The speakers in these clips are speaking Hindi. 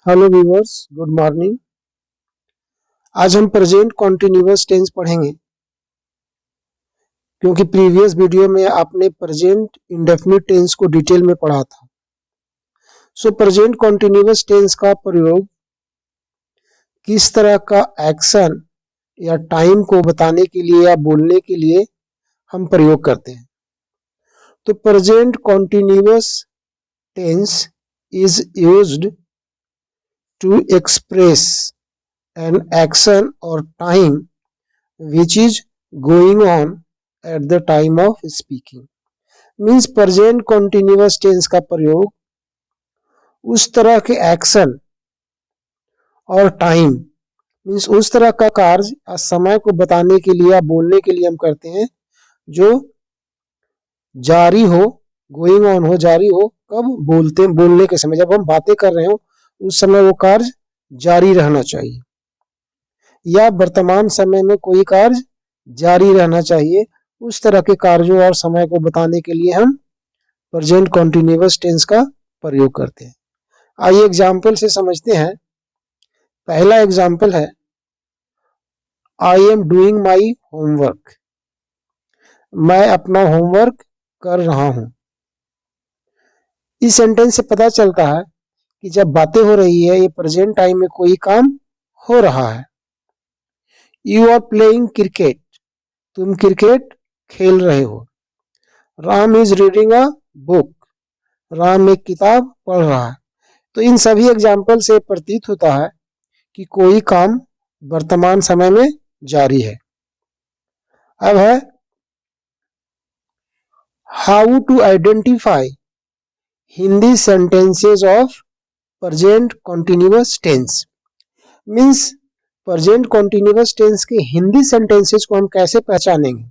Hello viewers, good morning. आज हम प्रेजेंट कॉन्टिन्यूअस टेंस पढ़ेंगे क्योंकि प्रीवियस वीडियो में आपने प्रेजेंट इंडेफिनिट टेंस को डिटेल में पढ़ा था। सो प्रेजेंट कॉन्टिन्यूअस टेंस का प्रयोग किस तरह का एक्शन या टाइम को बताने के लिए या बोलने के लिए हम प्रयोग करते हैं। तो present continuous tense is used to express an action or time which is going on at the time of speaking। Means present continuous tense का प्रयोग उस तरह के एक्शन और टाइम मीन्स उस तरह का कार्य या समय को बताने के लिए या बोलने के लिए हम करते हैं जो जारी हो, गोइंग ऑन हो, जारी हो। कब? बोलने के समय, जब हम बातें कर रहे हो उस समय वो कार्य जारी रहना चाहिए या वर्तमान समय में कोई कार्य जारी रहना चाहिए। उस तरह के कार्यों और समय को बताने के लिए हम प्रेजेंट कॉन्टिन्यूअस टेंस का प्रयोग करते हैं। आइए एग्जाम्पल से समझते हैं। पहला एग्जाम्पल है I am doing my homework. मैं अपना होमवर्क कर रहा हूं। इस सेंटेंस से पता चलता है कि जब बातें हो रही है ये प्रेजेंट टाइम में कोई काम हो रहा है। You are playing cricket. तुम क्रिकेट खेल रहे हो। Ram is reading a book. Ram एक किताब पढ़ रहा है। तो इन सभी एग्जाम्पल से प्रतीत होता है कि कोई काम वर्तमान समय में जारी है। अब है how to identify Hindi sentences of present continuous tense. Means present continuous tense के हिंदी सेंटेंसेस को हम कैसे पहचानेंगे।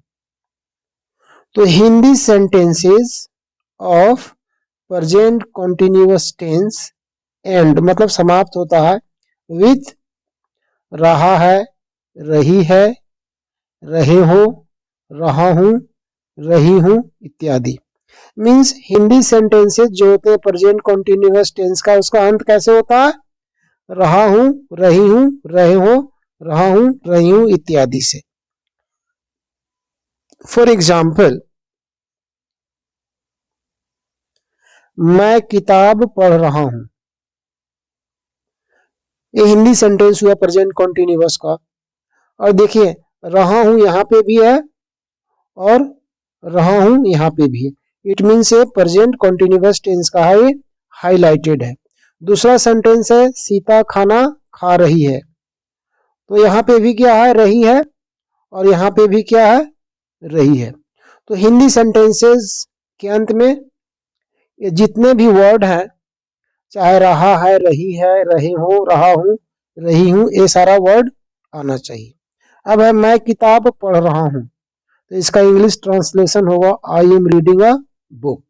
तो Hindi sentences of present continuous tense end मतलब समाप्त होता है विथ रहा है, रही है, रहे हो, रहा हूं, रही हूं इत्यादि। मीन्स हिंदी सेंटेंसेस जो होते हैं प्रेजेंट कॉन्टिन्यूअस टेंस का, उसका अंत कैसे होता है? रहा हूं, रही हूं, रहे हो, रहा हूं, रही हूं इत्यादि से। फॉर एग्जाम्पल, मैं किताब पढ़ रहा हूं। ये हिंदी सेंटेंस हुआ प्रेजेंट कॉन्टिन्यूअस का। और देखिए रहा हूं यहां पे भी है और रहा हूं यहां पे भी है। इट मीन्स ये प्रेजेंट कॉन्टिन्यूअस टेंस का है, ये हाईलाइटेड है। दूसरा सेंटेंस है सीता खाना खा रही है। तो यहाँ पे भी क्या है? रही है। और यहाँ पे भी क्या है? रही है। तो हिंदी सेंटेंसेस के अंत में ये जितने भी वर्ड हैं, चाहे रहा है, रही है, रहे हो, रहा हूं, रही हूं, ये सारा वर्ड आना चाहिए। अब है मैं किताब पढ़ रहा हूं। तो इसका इंग्लिश ट्रांसलेशन होगा I am reading a book.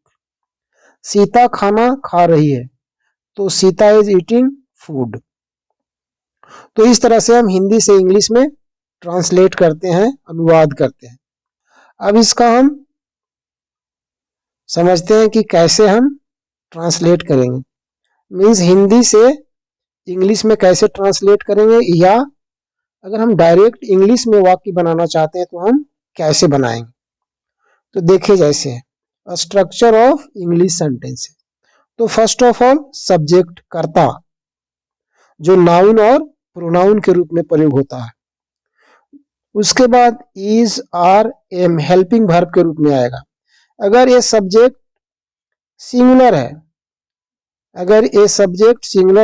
Sita खाना खा रही है। तो सीता इज ईटिंग फूड। तो इस तरह से हम हिंदी से इंग्लिश में ट्रांसलेट करते हैं, अनुवाद करते हैं। अब इसका हम समझते हैं कि कैसे हम ट्रांसलेट करेंगे। मीन्स हिंदी से इंग्लिश में कैसे ट्रांसलेट करेंगे, या अगर हम डायरेक्ट इंग्लिश में वाक्य बनाना चाहते हैं तो हम कैसे बनाएंगे। तो देखिए जैसे स्ट्रक्चर ऑफ इंग्लिश सेंटेंस। तो फर्स्ट ऑफ ऑल सब्जेक्ट कर्ता जो नाउन और प्रोनाउन के रूप में प्रयोग होता है। उसके बाद is, are, am helping verb के रूप में आएगा। अगर ये सब्जेक्ट सिंगुलर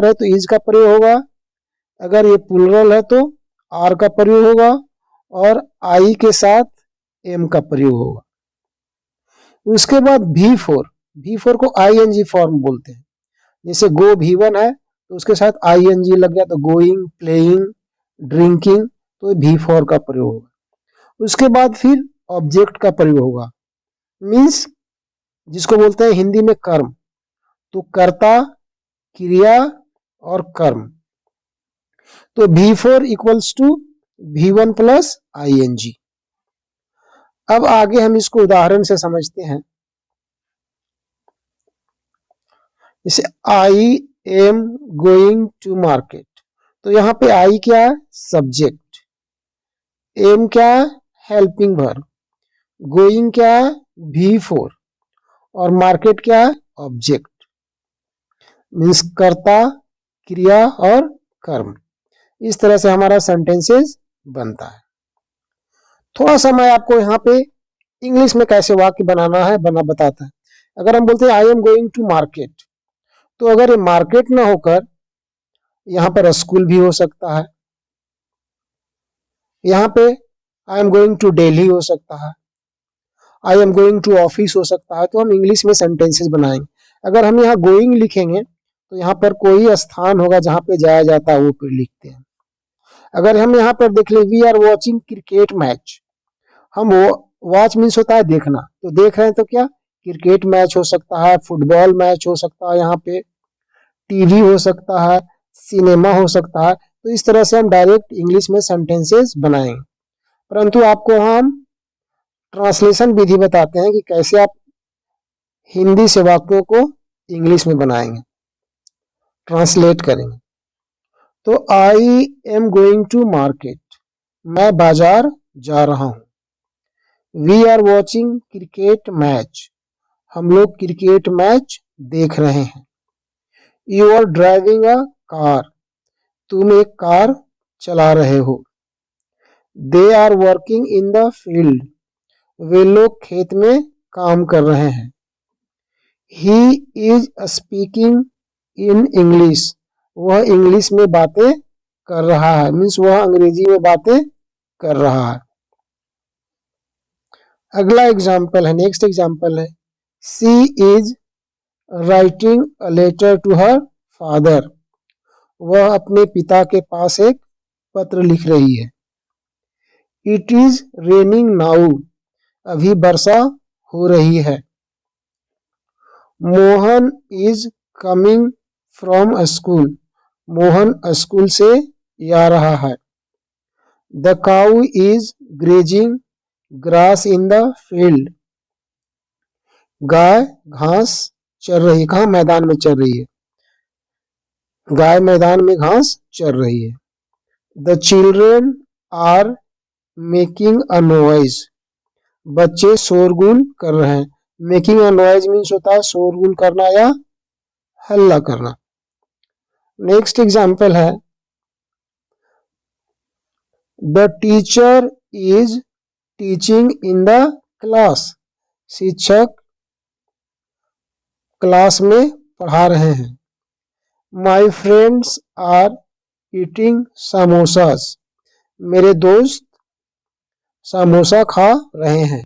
है, तो इज का प्रयोग होगा। अगर ये प्लूरल है तो आर का प्रयोग होगा और आई के साथ एम का प्रयोग होगा। उसके बाद V4 को ING फॉर्म बोलते हैं। जैसे गो V1 है तो उसके साथ ING लग गया तो गोइंग, प्लेइंग, ड्रिंकिंग, तो V4 का प्रयोग होगा। उसके बाद फिर ऑब्जेक्ट का प्रयोग होगा। मीन्स जिसको बोलते हैं हिंदी में कर्म। तो कर्ता, क्रिया और कर्म। तो V4 equals to V1 plus ING। अब आगे हम इसको उदाहरण से समझते हैं। जैसे I am going to market. तो यहाँ पे आई क्या है? सब्जेक्ट। एम क्या है? Helping verb. गोइंग क्या है? V4। और मार्केट क्या है? ऑब्जेक्ट। मीन्स कर्ता, क्रिया और कर्म। इस तरह से हमारा सेंटेंसेस बनता है। थोड़ा सा मैं आपको यहाँ पे इंग्लिश में कैसे वाक्य बनाना है बना बताता है। अगर हम बोलते हैं I am going to market, तो अगर ये मार्केट ना होकर यहाँ पर स्कूल भी हो सकता है, यहाँ पे I am going to Delhi हो सकता है, I am going to office हो सकता है। तो हम इंग्लिश में सेंटेंसेस बनाएंगे। अगर हम यहाँ गोइंग लिखेंगे तो यहाँ पर कोई स्थान होगा जहाँ पे जाया जाता है वो पे लिखते हैं। अगर हम यहाँ पर देख ले we are watching cricket match, हम वो वॉच मीन्स होता है देखना, तो देख रहे हैं तो क्या क्रिकेट मैच हो सकता है, फुटबॉल मैच हो सकता है, यहाँ पे टीवी हो सकता है, सिनेमा हो सकता है। तो इस तरह से हम डायरेक्ट इंग्लिश में सेंटेंसेस बनाएंगे। परंतु आपको हम ट्रांसलेशन विधि बताते हैं कि कैसे आप हिंदी से वाक्यों को इंग्लिश में बनाएंगे, ट्रांसलेट करेंगे। तो I am going to market, मैं बाजार जा रहा हूं। We are watching cricket match, हम लोग क्रिकेट मैच देख रहे हैं। You are driving a car, तुम एक कार चला रहे हो। They are working in the field, वे लोग खेत में काम कर रहे हैं। He is speaking in English, वह इंग्लिश में बातें कर रहा है। मीन्स वह अंग्रेजी में बातें कर रहा है। अगला एग्जाम्पल है, नेक्स्ट एग्जाम्पल है, she is writing a letter to her father, वह अपने पिता के पास एक पत्र लिख रही है। इट इज रेनिंग नाउ, अभी वर्षा हो रही है। Mohan is coming from school, Mohan school से आ रहा है। The cow is grazing grass in the field, गाय घास चर रही है। कहाँ? मैदान में चर रही है। गाय मैदान में घास चर रही है। The children are making a noise, बच्चे शोरगुल कर रहे हैं। मेकिंग अ नॉइज मीन्स होता है शोरगुल करना या हल्ला करना। नेक्स्ट एग्जाम्पल है, the teacher is teaching in the class, शिक्षक क्लास में पढ़ा रहे हैं। My friends are eating samosas, मेरे दोस्त समोसा खा रहे हैं।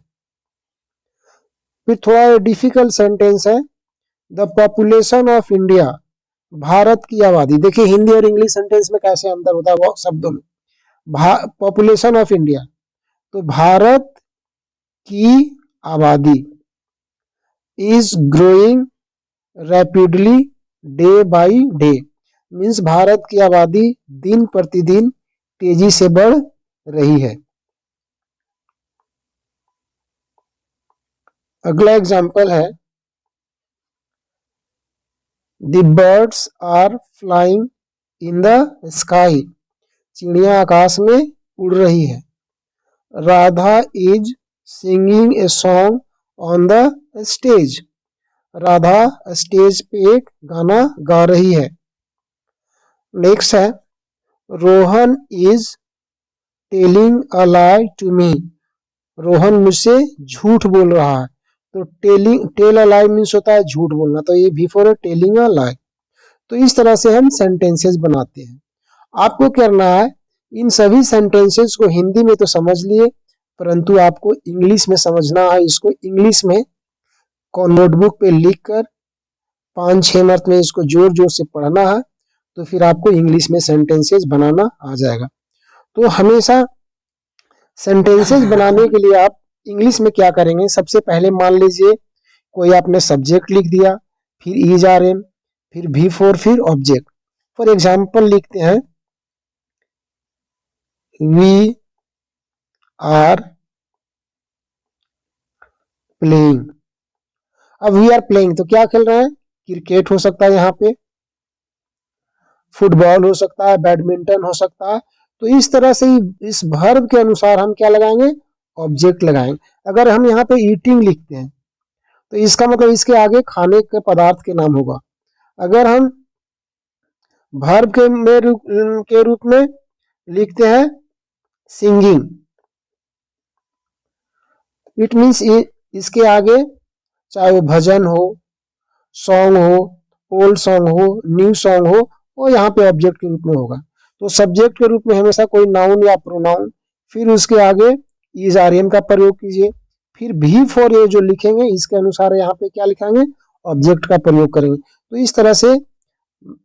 फिर थोड़ा डिफिकल्ट सेंटेंस है, the population of India, Bharat की आबादी। देखिए हिंदी और इंग्लिश सेंटेंस में कैसे अंतर होता है वो शब्दों में। पॉपुलेशन ऑफ इंडिया, तो भारत की आबादी is growing rapidly day by day, means Bharat की आबादी दिन प्रतिदिन तेजी से बढ़ रही है। अगला एग्जाम्पल है, the birds are flying in the sky, चिड़िया आकाश में उड़ रही है। Radha is singing a song on the stage, Radha stage पे एक गाना गा रही है। नेक्स्ट है, Rohan is telling a lie to me, Rohan मुझसे झूठ बोल रहा है। तो टेल अ लाई मीन्स होता है झूठ बोलना, तो ये बिफोर टेलिंग अ लाई। तो इस तरह से हम सेंटेंसेस बनाते हैं। आपको करना है, इन सभी सेंटेंसेस को हिंदी में तो समझ लिए, परंतु आपको इंग्लिश में समझना है। इसको इंग्लिश में नोटबुक पे लिख कर 5-6 मिनट में इसको जोर जोर से पढ़ना है, तो फिर आपको इंग्लिश में सेंटेंसेस बनाना आ जाएगा। तो हमेशा सेंटेंसेस बनाने के लिए आप इंग्लिश में क्या करेंगे, सबसे पहले मान लीजिए कोई आपने सब्जेक्ट लिख दिया, फिर इज आर एम, फिर V4, फिर ऑब्जेक्ट। फॉर एग्जाम्पल लिखते हैं, वी आर प्लेइंग। अब वी आर प्लेइंग तो क्या खेल रहे हैं? क्रिकेट हो सकता है यहाँ पे, फुटबॉल हो सकता है, बैडमिंटन हो सकता है। तो इस तरह से ही इस वर्ब के अनुसार हम क्या लगाएंगे, ऑब्जेक्ट लगाएंगे। अगर हम यहाँ पे ईटिंग लिखते हैं तो इसका मतलब इसके आगे खाने के पदार्थ के नाम होगा। अगर हम वर्ब के रूप में लिखते हैं सिंगिंग, इट मीन्स इसके आगे चाहे वो भजन हो, सॉन्ग हो, ओल्ड सॉन्ग हो, न्यू सॉन्ग हो, वो यहाँ पे ऑब्जेक्ट के रूप में होगा। तो सब्जेक्ट के रूप में हमेशा कोई नाउन या प्रोनाउन, फिर उसके आगे इज आर एम का प्रयोग कीजिए, फिर भी फॉर ए जो लिखेंगे इसके अनुसार यहाँ पे क्या लिखेंगे, ऑब्जेक्ट का प्रयोग करेंगे। तो इस तरह से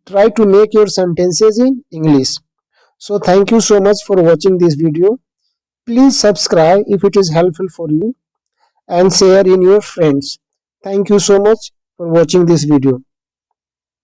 try to make your sentences in English. So thank you so much for watching this video. Please subscribe if it is helpful for you and share in your friends. Thank you so much for watching this video.